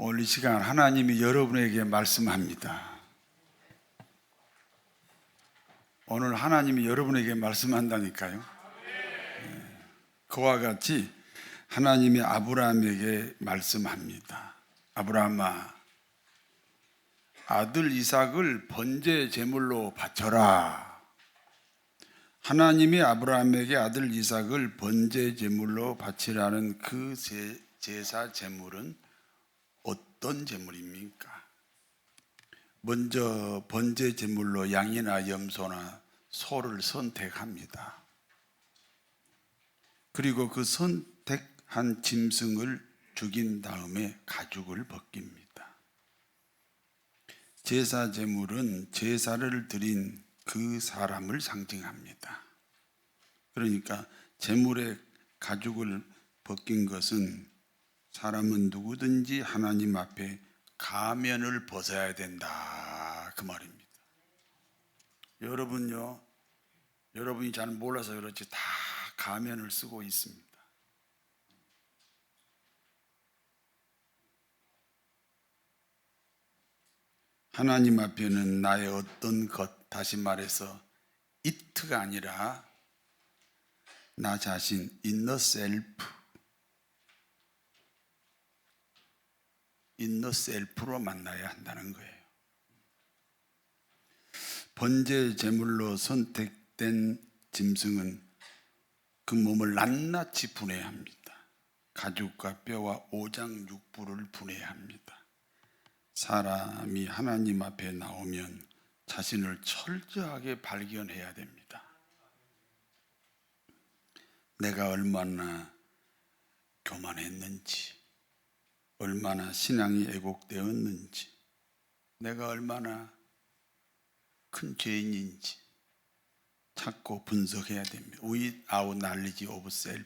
오늘 이 시간 하나님이 여러분에게 말씀합니다. 오늘 하나님이 여러분에게 말씀한다니까요. 그와 같이 하나님이 아브라함에게 말씀합니다. 아브라함아, 아들 이삭을 번제 제물로 바쳐라. 하나님이 아브라함에게 아들 이삭을 번제 제물로 바치라는 그 제사 제물은 어떤 제물입니까? 먼저 번제 제물로 양이나 염소나 소를 선택합니다. 그리고 그 선택한 짐승을 죽인 다음에 가죽을 벗깁니다. 제사 제물은 제사를 드린 그 사람을 상징합니다. 그러니까 제물의 가죽을 벗긴 것은 사람은 누구든지 하나님 앞에 가면을 벗어야 된다, 그 말입니다. 여러분이 잘 몰라서 그렇지 다 가면을 쓰고 있습니다. 하나님 앞에는 나의 어떤 것, 다시 말해서 it가 아니라 나 자신, inner self로 만나야 한다는 거예요. 번제 제물로 선택된 짐승은 그 몸을 낱낱이 분해야 합니다. 가죽과 뼈와 오장육부를 분해야 합니다. 사람이 하나님 앞에 나오면 자신을 철저하게 발견해야 됩니다. 내가 얼마나 교만했는지, 얼마나 신앙이 왜곡되었는지, 내가 얼마나 큰 죄인인지 찾고 분석해야 됩니다. Without knowledge of self,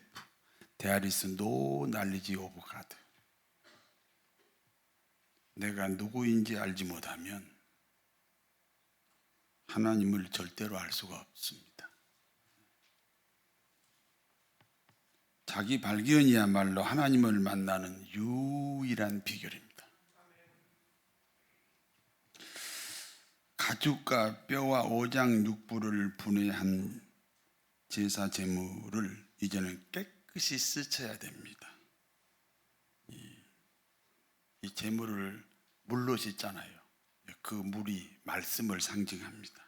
there is no knowledge of God. 내가 누구인지 알지 못하면 하나님을 절대로 알 수가 없습니다. 자기 발견이야말로 하나님을 만나는 유일한 비결입니다. 가죽과 뼈와 오장육부를 분해한 제사 제물을 이제는 깨끗이 씻어야 됩니다. 이 제물을 물로 씻잖아요. 그 물이 말씀을 상징합니다.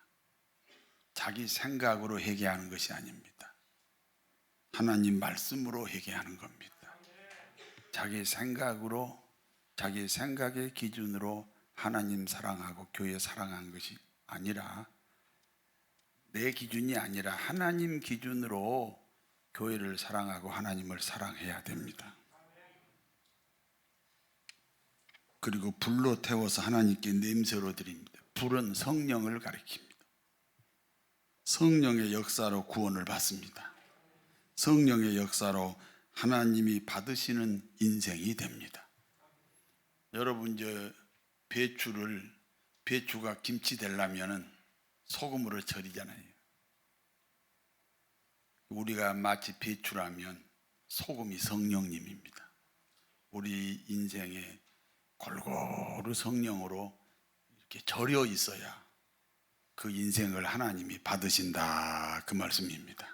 자기 생각으로 회개하는 것이 아닙니다. 하나님 말씀으로 회개하는 겁니다. 자기 생각으로, 자기 생각의 기준으로 하나님 사랑하고 교회 사랑한 것이 아니라, 내 기준이 아니라 하나님 기준으로 교회를 사랑하고 하나님을 사랑해야 됩니다. 그리고 불로 태워서 하나님께 냄새로 드립니다. 불은 성령을 가리킵니다. 성령의 역사로 구원을 받습니다. 성령의 역사로 하나님이 받으시는 인생이 됩니다. 여러분, 배추가 김치 되려면 소금으로 절이잖아요. 우리가 마치 배추라면 소금이 성령님입니다. 우리 인생에 골고루 성령으로 이렇게 절여 있어야 그 인생을 하나님이 받으신다, 그 말씀입니다.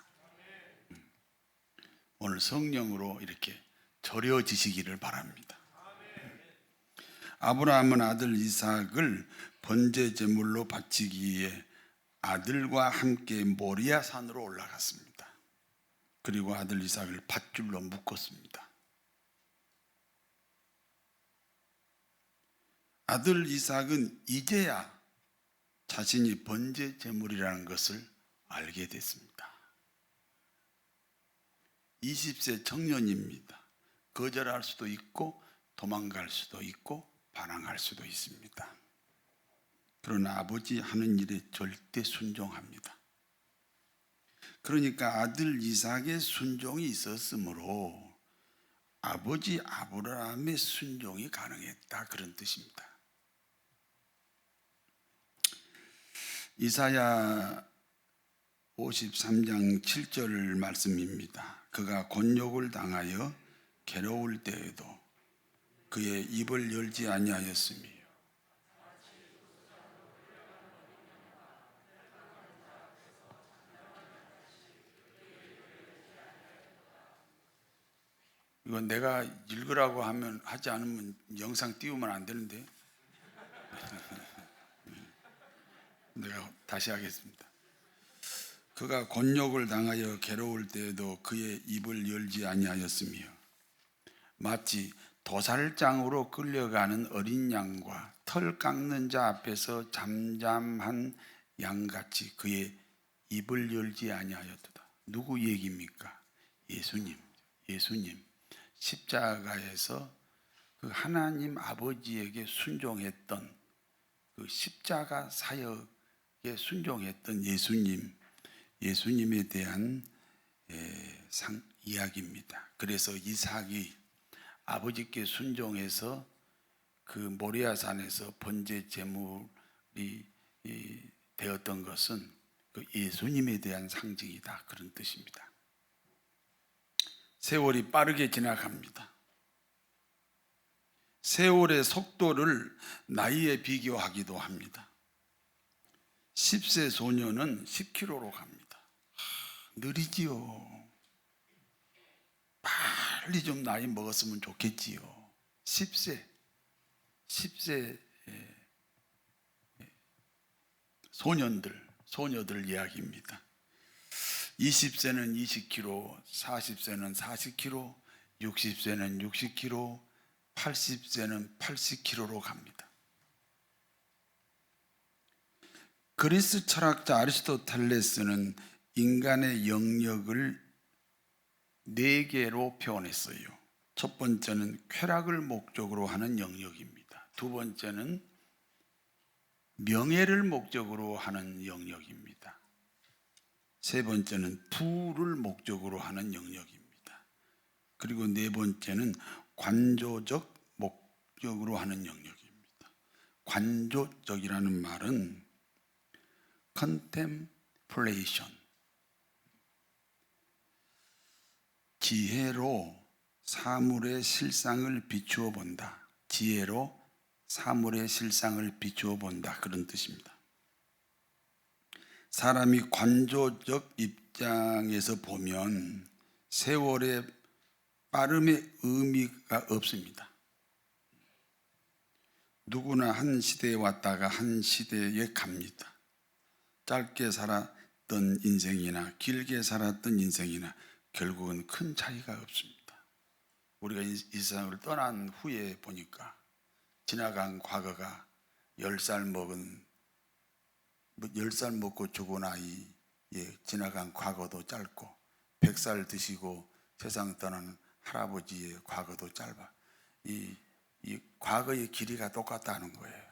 오늘 성령으로 이렇게 절여지시기를 바랍니다. 아브라함은 아들 이삭을 번제 제물로 바치기 위해 아들과 함께 모리아 산으로 올라갔습니다. 그리고 아들 이삭을 밧줄로 묶었습니다. 아들 이삭은 이제야 자신이 번제 제물이라는 것을 알게 됐습니다. 20세 청년입니다. 거절할 수도 있고 도망갈 수도 있고 반항할 수도 있습니다. 그러나 아버지 하는 일에 절대 순종합니다. 그러니까 아들 이삭의 순종이 있었으므로 아버지 아브라함의 순종이 가능했다, 그런 뜻입니다. 이사야 53장 7절 말씀입니다. 그가 곤욕을 당하여 괴로울 때에도 그의 입을 열지 아니하였으며 이건 내가 읽으라고 하면 하지 않으면 영상 띄우면 안 되는데 내가 다시 하겠습니다. 그가 곤욕을 당하여 괴로울 때에도 그의 입을 열지 아니하였으며 마치 도살장으로 끌려가는 어린 양과 털 깎는 자 앞에서 잠잠한 양같이 그의 입을 열지 아니하였도다. 누구 얘기입니까? 예수님 십자가에서 그 하나님 아버지에게 순종했던 그 십자가 사역에 순종했던 예수님에 대한 이야기입니다. 그래서 이삭이 아버지께 순종해서 그 모리아산에서 번제 제물이 되었던 것은 그 예수님에 대한 상징이다, 그런 뜻입니다. 세월이 빠르게 지나갑니다. 세월의 속도를 나이에 비교하기도 합니다. 10세 소녀는 10km로 갑니다. 느리지요. 빨리 좀 나이 먹었으면 좋겠지요. 10세 소녀들 이야기입니다. 20세는 20km, 40세는 40km, 60세는 60km, 80세는 80km로 갑니다. 그리스 철학자 아리스토텔레스는 인간의 영역을 4개로 표현했어요. 첫 번째는 쾌락을 목적으로 하는 영역입니다. 두 번째는 명예를 목적으로 하는 영역입니다. 세 번째는 부를 목적으로 하는 영역입니다. 그리고 네 번째는 관조적 목적으로 하는 영역입니다. 관조적이라는 말은 contemplation, 지혜로 사물의 실상을 비추어 본다. 지혜로 사물의 실상을 비추어 본다, 그런 뜻입니다. 사람이 관조적 입장에서 보면 세월의 빠름의 의미가 없습니다. 누구나 한 시대에 왔다가 한 시대에 갑니다. 짧게 살았던 인생이나 길게 살았던 인생이나 결국은 큰 차이가 없습니다. 우리가 이 세상을 떠난 후에 보니까 지나간 과거가 10살 먹고 죽은 아이의 지나간 과거도 짧고 100살 드시고 세상 떠난 할아버지의 과거도 짧아. 이 과거의 길이가 똑같다는 거예요.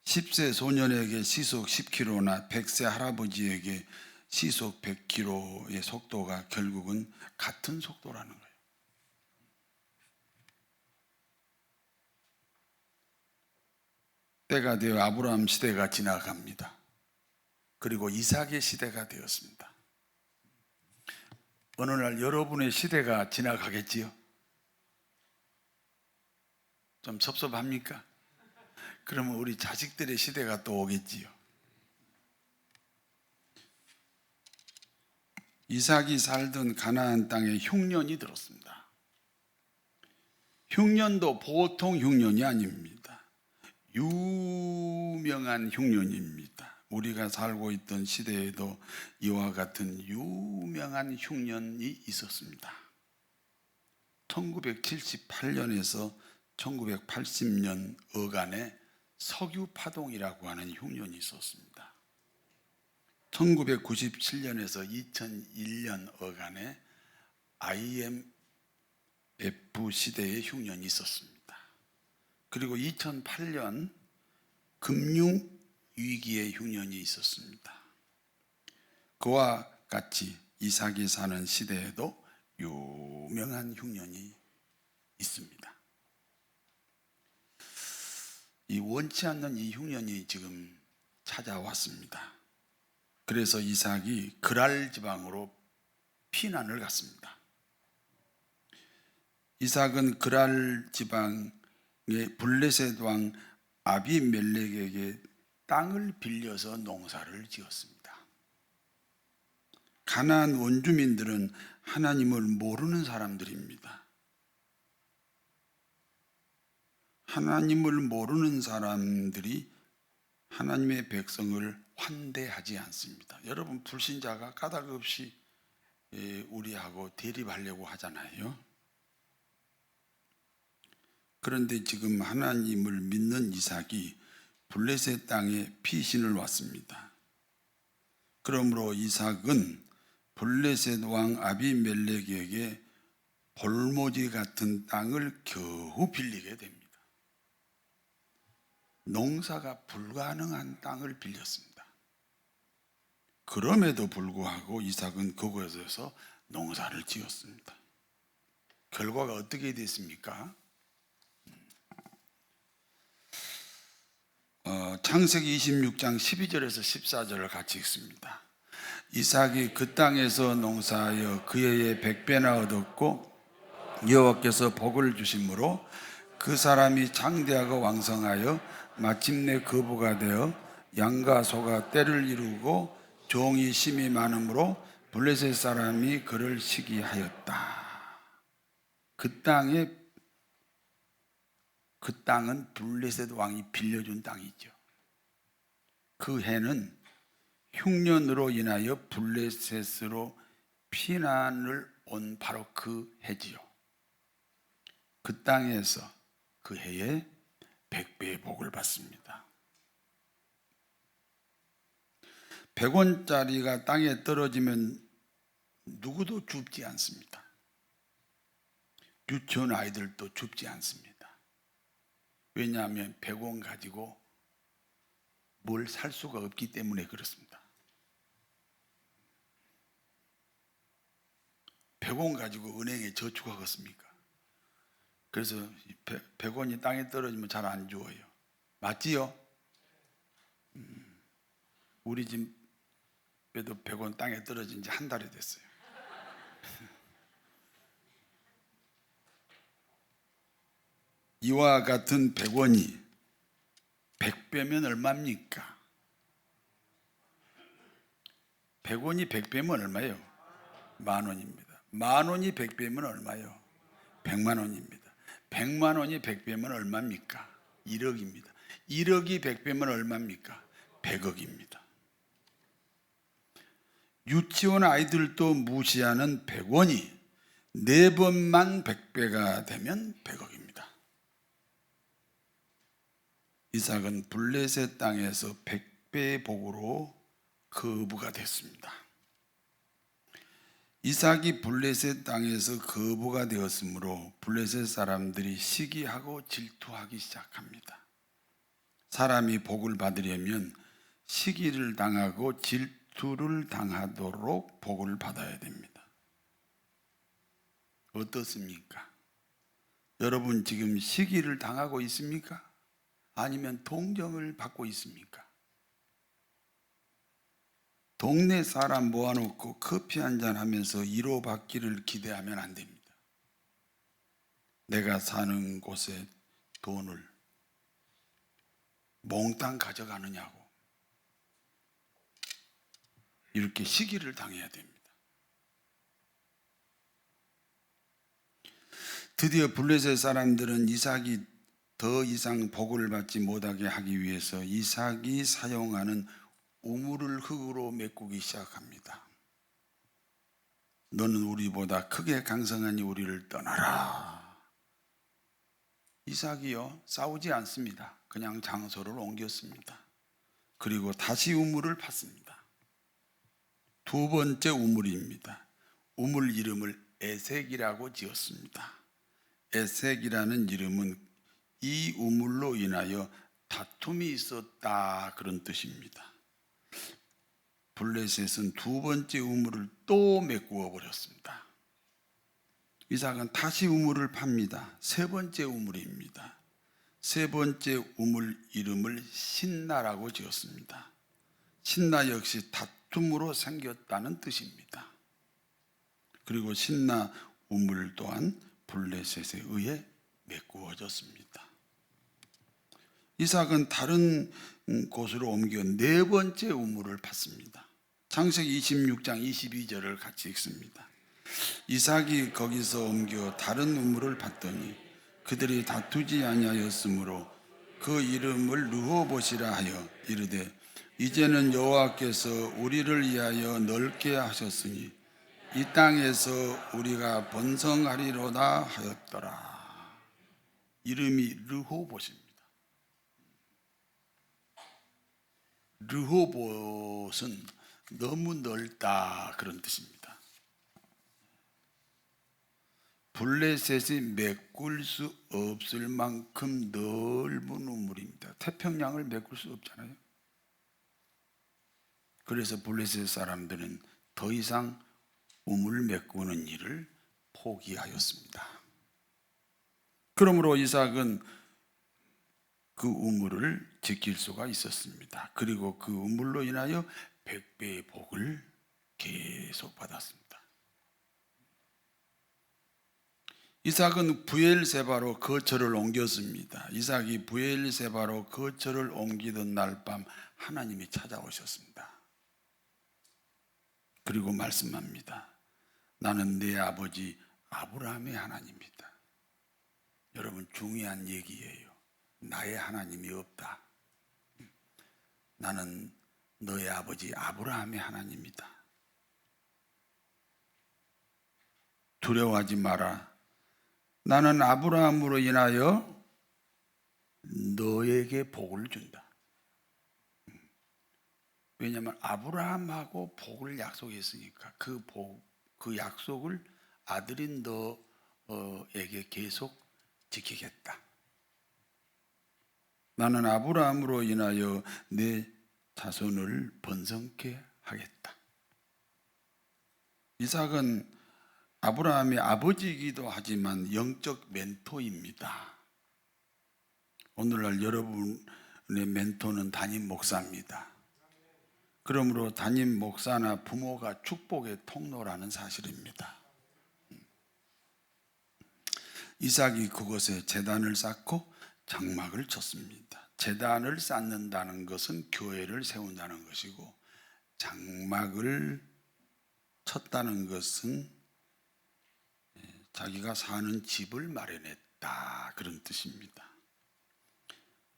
10세 소년에게 시속 10km나 100세 할아버지에게 시속 100km의 속도가 결국은 같은 속도라는 거예요. 때가 되어 아브라함 시대가 지나갑니다. 그리고 이삭의 시대가 되었습니다. 어느 날 여러분의 시대가 지나가겠지요? 좀 섭섭합니까? 그러면 우리 자식들의 시대가 또 오겠지요. 이삭이 살던 가나안 땅에 흉년이 들었습니다. 흉년도 보통 흉년이 아닙니다. 유명한 흉년입니다. 우리가 살고 있던 시대에도 이와 같은 유명한 흉년이 있었습니다. 1978년에서 1980년 어간에 석유 파동이라고 하는 흉년이 있었습니다. 1997년에서 2001년 어간에 IMF 시대의 흉년이 있었습니다. 그리고 2008년 금융위기의 흉년이 있었습니다. 그와 같이 이삭이 사는 시대에도 유명한 흉년이 있습니다. 이 원치 않는 이 흉년이 지금 찾아왔습니다. 그래서 이삭이 그랄 지방으로 피난을 갔습니다. 이삭은 그랄 지방의 블레셋 왕 아비멜렉에게 땅을 빌려서 농사를 지었습니다. 가나안 원주민들은 하나님을 모르는 사람들입니다. 하나님을 모르는 사람들이 하나님의 백성을 환대하지 않습니다. 여러분, 불신자가 까닭없이 우리하고 대립하려고 하잖아요. 그런데 지금 하나님을 믿는 이삭이 블레셋 땅에 피신을 왔습니다. 그러므로 이삭은 블레셋 왕 아비멜렉에게 볼모지 같은 땅을 겨우 빌리게 됩니다. 농사가 불가능한 땅을 빌렸습니다. 그럼에도 불구하고 이삭은 그곳에서 농사를 지었습니다. 결과가 어떻게 됐습니까? 창세기 26장 12절에서 14절을 같이 읽습니다. 이삭이 그 땅에서 농사하여 그 해에 100배나 얻었고 여호와께서 복을 주심으로 그 사람이 장대하고 왕성하여 마침내 거부가 되어 양과 소가 떼를 이루고 종이 심이 많으므로 블레셋 사람이 그를 시기하였다. 그 땅은 블레셋 왕이 빌려준 땅이죠. 그 해는 흉년으로 인하여 블레셋으로 피난을 온 바로 그 해지요. 그 땅에서 그 해에 100배의 복을 받습니다. 100원짜리가 땅에 떨어지면 누구도 줍지 않습니다. 유치원 아이들도 줍지 않습니다. 왜냐하면 100원 가지고 뭘 살 수가 없기 때문에 그렇습니다. 100원 가지고 은행에 저축하겠습니까? 그래서 100원이 땅에 떨어지면 잘 안 주어요. 맞지요? 우리 집에도 100원 땅에 떨어진 지 한 달이 됐어요. 이와 같은 100원이 100배면 얼마입니까? 100원이 100배면 얼마예요? 10,000원입니다. 10,000원이 100배면 얼마예요? 100만 원입니다. 100만 원이 100배면 얼마입니까? 1억입니다. 1억이 100배면 얼마입니까? 100억입니다. 유치원 아이들도 무시하는 100원이 4번만 100배가 되면 100억입니다. 이삭은 블레셋 땅에서 100배의 복으로 거부가 됐습니다. 이삭이 블레셋 땅에서 거부가 되었으므로 블레셋 사람들이 시기하고 질투하기 시작합니다. 사람이 복을 받으려면 시기를 당하고 질투를 당하도록 복을 받아야 됩니다. 어떻습니까? 여러분 지금 시기를 당하고 있습니까? 아니면 동정을 받고 있습니까? 동네 사람 모아놓고 커피 한잔 하면서 위로받기를 기대하면 안 됩니다. 내가 사는 곳에 돈을 몽땅 가져가느냐고 이렇게 시기를 당해야 됩니다. 드디어 블레셋 사람들은 이삭이 더 이상 복을 받지 못하게 하기 위해서 이삭이 사용하는 우물을 흙으로 메꾸기 시작합니다. 너는 우리보다 크게 강성하니 우리를 떠나라. 이삭이요 싸우지 않습니다. 그냥 장소를 옮겼습니다. 그리고 다시 우물을 팠습니다. 두 번째 우물입니다. 우물 이름을 에색이라고 지었습니다. 에색이라는 이름은 이 우물로 인하여 다툼이 있었다 그런 뜻입니다. 블레셋은 두 번째 우물을 또 메꾸어 버렸습니다. 이삭은 다시 우물을 팝니다. 세 번째 우물입니다. 세 번째 우물 이름을 신나라고 지었습니다. 신나 역시 다툼으로 생겼다는 뜻입니다. 그리고 신나 우물 또한 블레셋에 의해 메꾸어졌습니다. 이삭은 다른 곳으로 옮겨 네 번째 우물을 팠습니다. 창세기 26장 22절을 같이 읽습니다. 이삭이 거기서 옮겨 다른 우물을 팠더니 그들이 다투지 아니하였으므로 그 이름을 르호봇이라 하여 이르되 이제는 여호와께서 우리를 위하여 넓게 하셨으니 이 땅에서 우리가 번성하리로다 하였더라. 이름이 르호봇입니다. 르호봇은 너무 넓다 그런 뜻입니다. 블레셋이 메꿀 수 없을 만큼 넓은 우물입니다. 태평양을 메꿀 수 없잖아요. 그래서 블레셋 사람들은 더 이상 우물 메꾸는 일을 포기하였습니다. 그러므로 이삭은 그 우물을 지킬 수가 있었습니다. 그리고 그 우물로 인하여 100배의 복을 계속 받았습니다. 이삭은 부엘세바로 거처를 옮겼습니다. 이삭이 부엘세바로 거처를 옮기던 날 밤 하나님이 찾아오셨습니다. 그리고 말씀합니다. 나는 내 아버지 아브라함의 하나님이다. 여러분, 중요한 얘기예요. 나의 하나님이 없다. 나는 너의 아버지 아브라함의 하나님이다. 두려워하지 마라. 나는 아브라함으로 인하여 너에게 복을 준다. 왜냐하면 아브라함하고 복을 약속했으니까 그 약속을 아들인 너에게 계속 지키겠다. 나는 아브라함으로 인하여 내 자손을 번성케 하겠다. 이삭은 아브라함의 아버지이기도 하지만 영적 멘토입니다. 오늘날 여러분의 멘토는 담임 목사입니다. 그러므로 담임 목사나 부모가 축복의 통로라는 사실입니다. 이삭이 그곳에 제단을 쌓고 장막을 쳤습니다. 제단을 쌓는다는 것은 교회를 세운다는 것이고, 장막을 쳤다는 것은 자기가 사는 집을 마련했다 그런 뜻입니다.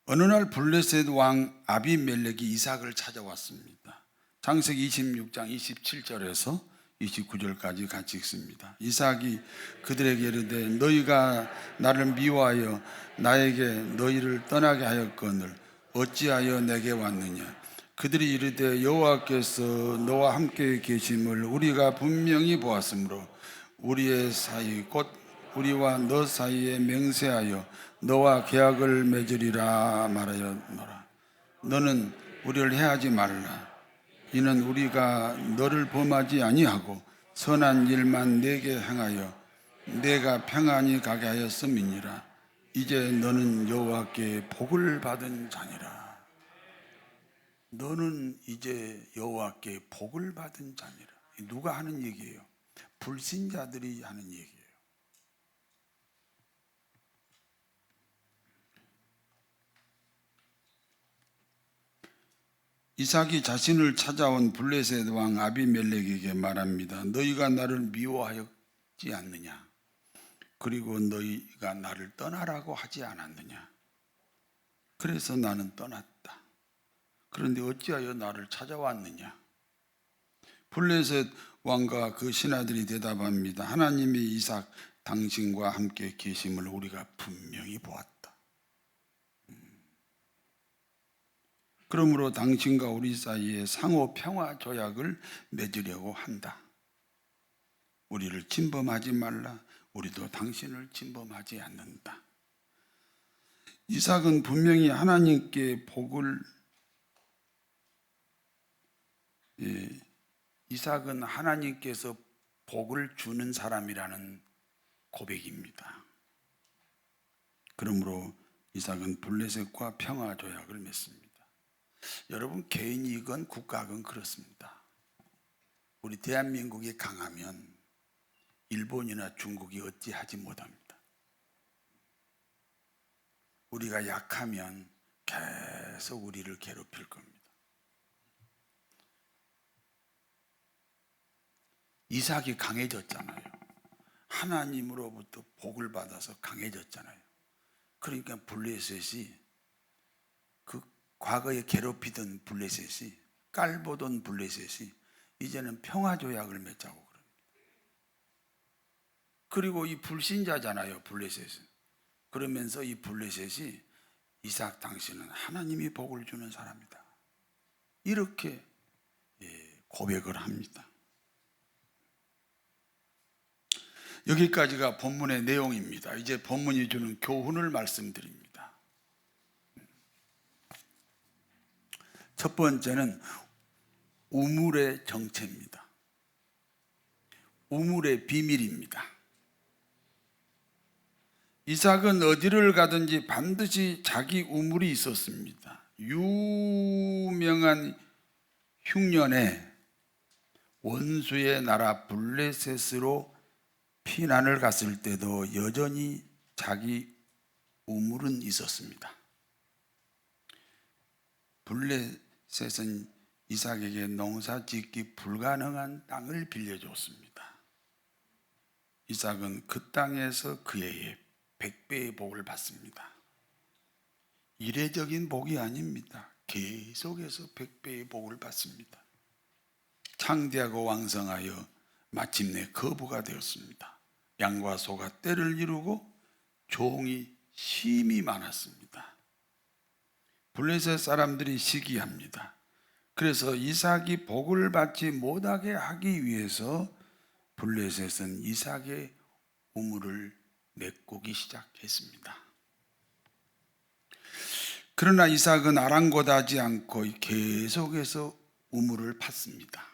어느 날 블레셋 왕 아비멜렉이 이삭을 찾아왔습니다. 창세기 26장 27절에서 29절까지 같이 읽습니다. 이삭이 그들에게 이르되 너희가 나를 미워하여 나에게 너희를 떠나게 하였거늘 어찌하여 내게 왔느냐. 그들이 이르되 여호와께서 너와 함께 계심을 우리가 분명히 보았으므로 우리의 사이 곧 우리와 너 사이에 맹세하여 너와 계약을 맺으리라 말하였노라. 너는 우리를 해하지 말라. 이는 우리가 너를 범하지 아니하고 선한 일만 내게 행하여 내가 평안히 가게 하였음이니라. 이제 너는 여호와께 복을 받은 자니라. 너는 이제 여호와께 복을 받은 자니라. 누가 하는 얘기예요? 불신자들이 하는 얘기예요. 이삭이 자신을 찾아온 블레셋 왕 아비멜렉에게 말합니다. 너희가 나를 미워하였지 않느냐? 그리고 너희가 나를 떠나라고 하지 않았느냐? 그래서 나는 떠났다. 그런데 어찌하여 나를 찾아왔느냐? 블레셋 왕과 그 신하들이 대답합니다. 하나님이 이삭 당신과 함께 계심을 우리가 분명히 보았다. 그러므로 당신과 우리 사이에 상호 평화 조약을 맺으려고 한다. 우리를 침범하지 말라. 우리도 당신을 침범하지 않는다. 이삭은 분명히 하나님께 이삭은 하나님께서 복을 주는 사람이라는 고백입니다. 그러므로 이삭은 블레셋과 평화 조약을 맺습니다. 여러분, 개인이건 국가건 그렇습니다. 우리 대한민국이 강하면 일본이나 중국이 어찌하지 못합니다. 우리가 약하면 계속 우리를 괴롭힐 겁니다. 이삭이 강해졌잖아요. 하나님으로부터 복을 받아서 강해졌잖아요. 그러니까 블레셋이, 그 과거에 괴롭히던 블레셋이, 깔보던 블레셋이 이제는 평화조약을 맺자고 그럽니다. 그리고 이 불신자잖아요, 블레셋은. 그러면서 이 블레셋이 이삭, 당신은 하나님이 복을 주는 사람이다, 이렇게 고백을 합니다. 여기까지가 본문의 내용입니다. 이제 본문이 주는 교훈을 말씀드립니다. 첫 번째는 우물의 정체입니다. 우물의 비밀입니다. 이삭은 어디를 가든지 반드시 자기 우물이 있었습니다. 유명한 흉년에 원수의 나라 블레셋으로 피난을 갔을 때도 여전히 자기 우물은 있었습니다. 블레셋은 이삭에게 농사 짓기 불가능한 땅을 빌려줬습니다. 이삭은 그 땅에서 그의 100배의 복을 받습니다. 이례적인 복이 아닙니다. 계속해서 100배의 복을 받습니다. 창대하고 왕성하여 마침내 거부가 되었습니다. 양과 소가 떼를 이루고 종이 심히 많았습니다. 블레셋 사람들이 시기합니다. 그래서 이삭이 복을 받지 못하게 하기 위해서 블레셋은 이삭의 우물을 메꾸기 시작했습니다. 그러나 이삭은 아랑곳하지 않고 계속해서 우물을 팠습니다.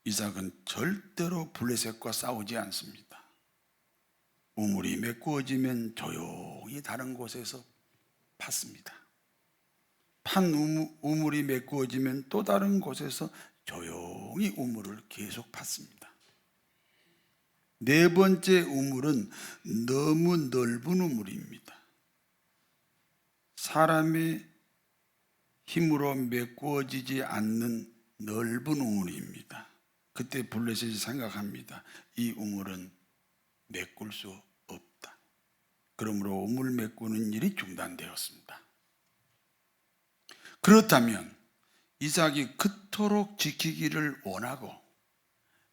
이삭은 절대로 블레셋과 싸우지 않습니다. 우물이 메꾸어지면 조용히 다른 곳에서 팠습니다. 판 우물이 메꾸어지면 또 다른 곳에서 조용히 우물을 계속 팠습니다. 네 번째 우물은 너무 넓은 우물입니다. 사람의 힘으로 메꾸어지지 않는 넓은 우물입니다. 그때 블레셋이 생각합니다. 이 우물은 메꿀 수 없다. 그러므로 우물 메꾸는 일이 중단되었습니다. 그렇다면 이삭이 그토록 지키기를 원하고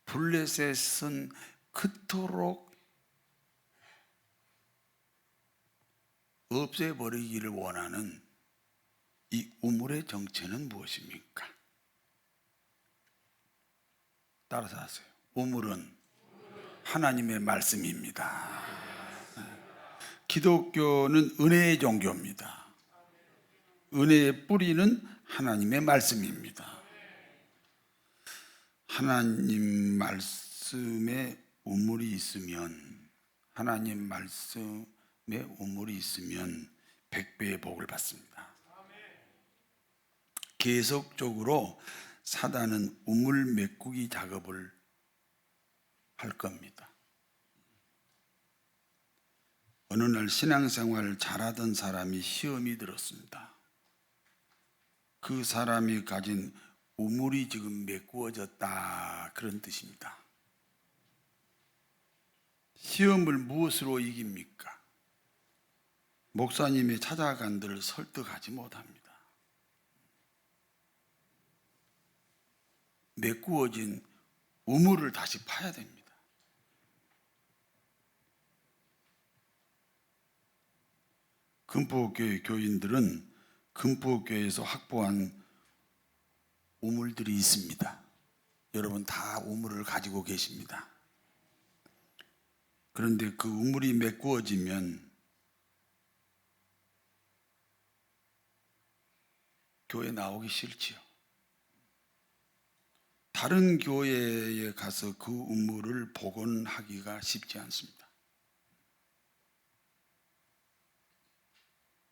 블레셋은 그토록 없애버리기를 원하는 이 우물의 정체는 무엇입니까? 따라서 하세요. 우물은 하나님의 말씀입니다. 기독교는 은혜의 종교입니다. 은혜의 뿌리는 하나님의 말씀입니다. 하나님 말씀에 우물이 있으면, 하나님 말씀에 우물이 있으면 100배의 복을 받습니다. 계속적으로 사단은 우물 메꾸기 작업을 할 겁니다. 어느 날 신앙생활을 잘하던 사람이 시험이 들었습니다. 그 사람이 가진 우물이 지금 메꾸어졌다, 그런 뜻입니다. 시험을 무엇으로 이깁니까? 목사님이 찾아간들 설득하지 못합니다. 메꾸어진 우물을 다시 파야 됩니다. 금포교회 교인들은 금포교회에서 확보한 우물들이 있습니다. 여러분 다 우물을 가지고 계십니다. 그런데 그 우물이 메꾸어지면 교회 나오기 싫지요. 다른 교회에 가서 그 우물을 복원하기가 쉽지 않습니다.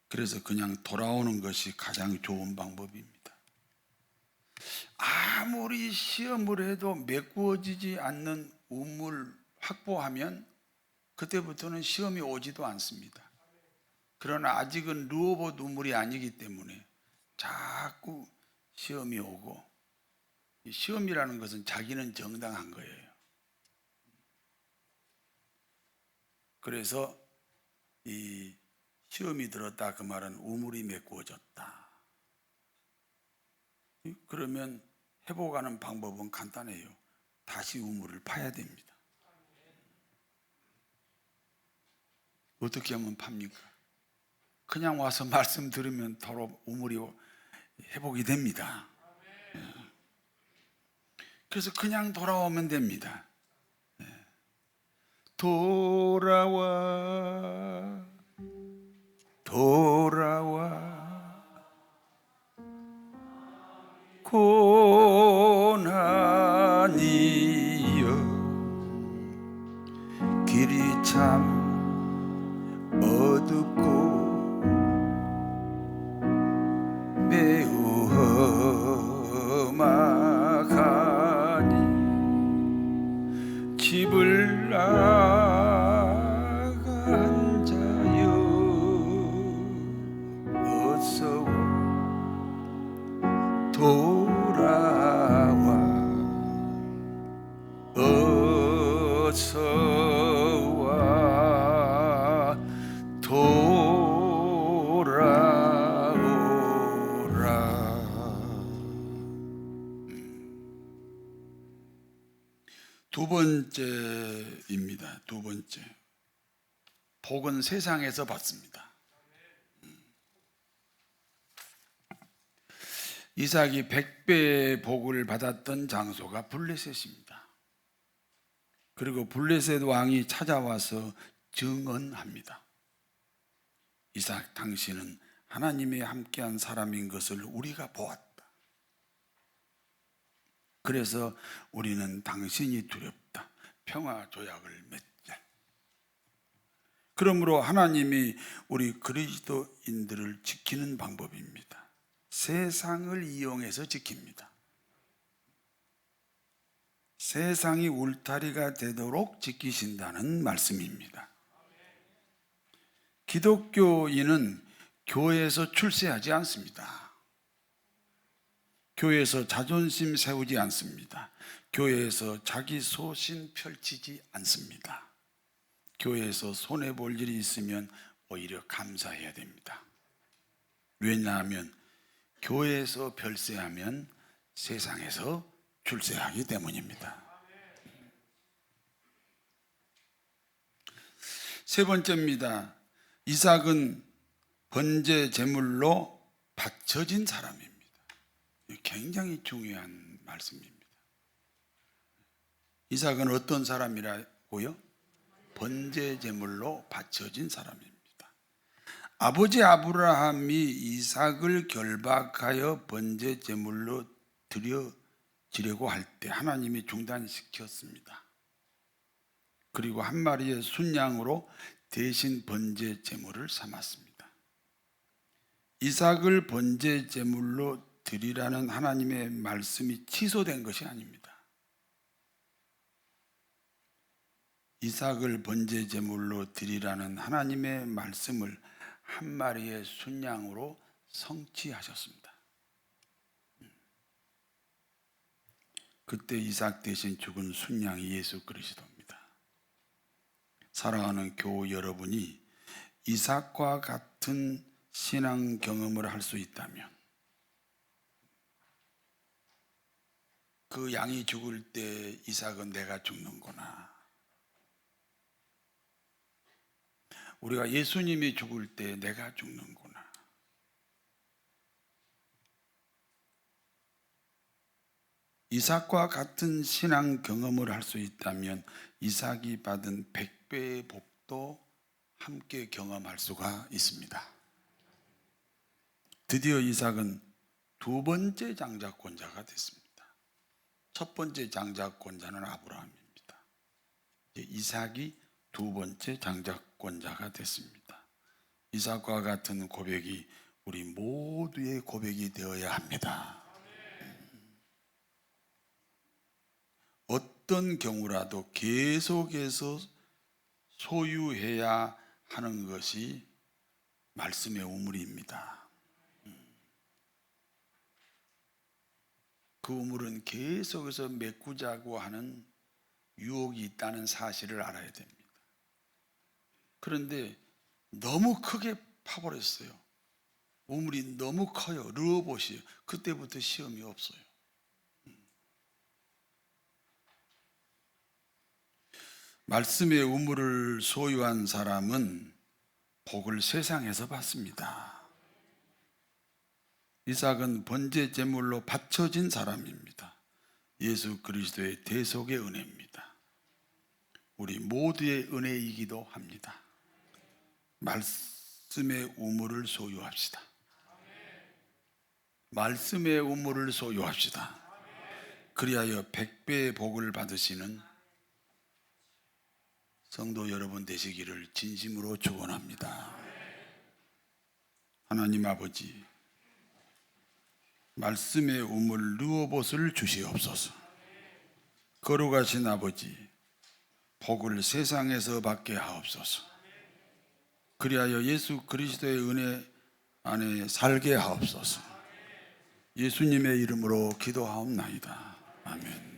그래서 그냥 돌아오는 것이 가장 좋은 방법입니다. 아무리 시험을 해도 메꾸어지지 않는 우물 확보하면 그때부터는 시험이 오지도 않습니다. 그러나 아직은 르호봇 우물이 아니기 때문에 자꾸 시험이 오고, 시험이라는 것은 자기는 정당한 거예요. 그래서 이 시험이 들었다 그 말은 우물이 메꾸어졌다. 그러면 회복하는 방법은 간단해요. 다시 우물을 파야 됩니다. 어떻게 하면 팝니까? 그냥 와서 말씀 들으면 바로 우물이 회복이 됩니다. 그래서 그냥 돌아오면 됩니다. 돌아와 돌아와 고난이여 길이 참 어둡고 매우 험악하니 집을 나간 자여 어서 돌아와 어서 와 돌아오라. 두 번째입니다. 두 번째, 복은 세상에서 받습니다. 이삭이 100배의 복을 받았던 장소가 블레셋입니다. 그리고 블레셋 왕이 찾아와서 증언합니다. 이삭, 당신은 하나님이 함께한 사람인 것을 우리가 보았다. 그래서 우리는 당신이 두렵다. 평화 조약을 맺자. 그러므로 하나님이 우리 그리스도인들을 지키는 방법입니다. 세상을 이용해서 지킵니다. 세상이 울타리가 되도록 지키신다는 말씀입니다. 기독교인은 교회에서 출세하지 않습니다. 교회에서 자존심 세우지 않습니다. 교회에서 자기 소신 펼치지 않습니다. 교회에서 손해볼 일이 있으면 오히려 감사해야 됩니다. 왜냐하면 교회에서 별세하면 세상에서 출세하기 때문입니다. 세 번째입니다. 이삭은 번제 제물로 바쳐진 사람입니다. 굉장히 중요한 말씀입니다. 이삭은 어떤 사람이라고요? 번제 제물로 바쳐진 사람입니다. 아버지 아브라함이 이삭을 결박하여 번제 제물로 드려지려고 할 때 하나님이 중단시켰습니다. 그리고 한 마리의 순양으로 대신 번제 제물을 삼았습니다. 이삭을 번제 제물로 드리라는 하나님의 말씀이 취소된 것이 아닙니다. 이삭을 번제 제물로 드리라는 하나님의 말씀을 한 마리의 순양으로 성취하셨습니다. 그때 이삭 대신 죽은 순양이 예수 그리스도입니다. 사랑하는 교우 여러분이 이삭과 같은 신앙 경험을 할 수 있다면, 그 양이 죽을 때 이삭은 내가 죽는구나, 우리가 예수님이 죽을 때 내가 죽는구나, 이삭과 같은 신앙 경험을 할 수 있다면 이삭이 받은 100배의 복도 함께 경험할 수가 있습니다. 드디어 이삭은 두 번째 장자권자가 됐습니다. 첫 번째 장자권자는 아브라함입니다. 이삭이 두 번째 장자권자가 됐습니다. 이삭과 같은 고백이 우리 모두의 고백이 되어야 합니다. 어떤 경우라도 계속해서 소유해야 하는 것이 말씀의 우물입니다. 그 우물은 계속해서 메꾸자고 하는 유혹이 있다는 사실을 알아야 됩니다. 그런데 너무 크게 파버렸어요. 우물이 너무 커요. 르어봇이에요. 그때부터 시험이 없어요. 말씀의 우물을 소유한 사람은 복을 세상에서 받습니다. 이삭은 번제 제물로 바쳐진 사람입니다. 예수 그리스도의 대속의 은혜입니다. 우리 모두의 은혜이기도 합니다. 말씀의 우물을 소유합시다. 말씀의 우물을 소유합시다. 그리하여 100배의 복을 받으시는 성도 여러분 되시기를 진심으로 축원합니다. 하나님 아버지, 말씀의 우물 르어봇을 주시옵소서. 거룩하신 아버지, 복을 세상에서 받게 하옵소서. 그리하여 예수 그리스도의 은혜 안에 살게 하옵소서. 예수님의 이름으로 기도하옵나이다. 아멘.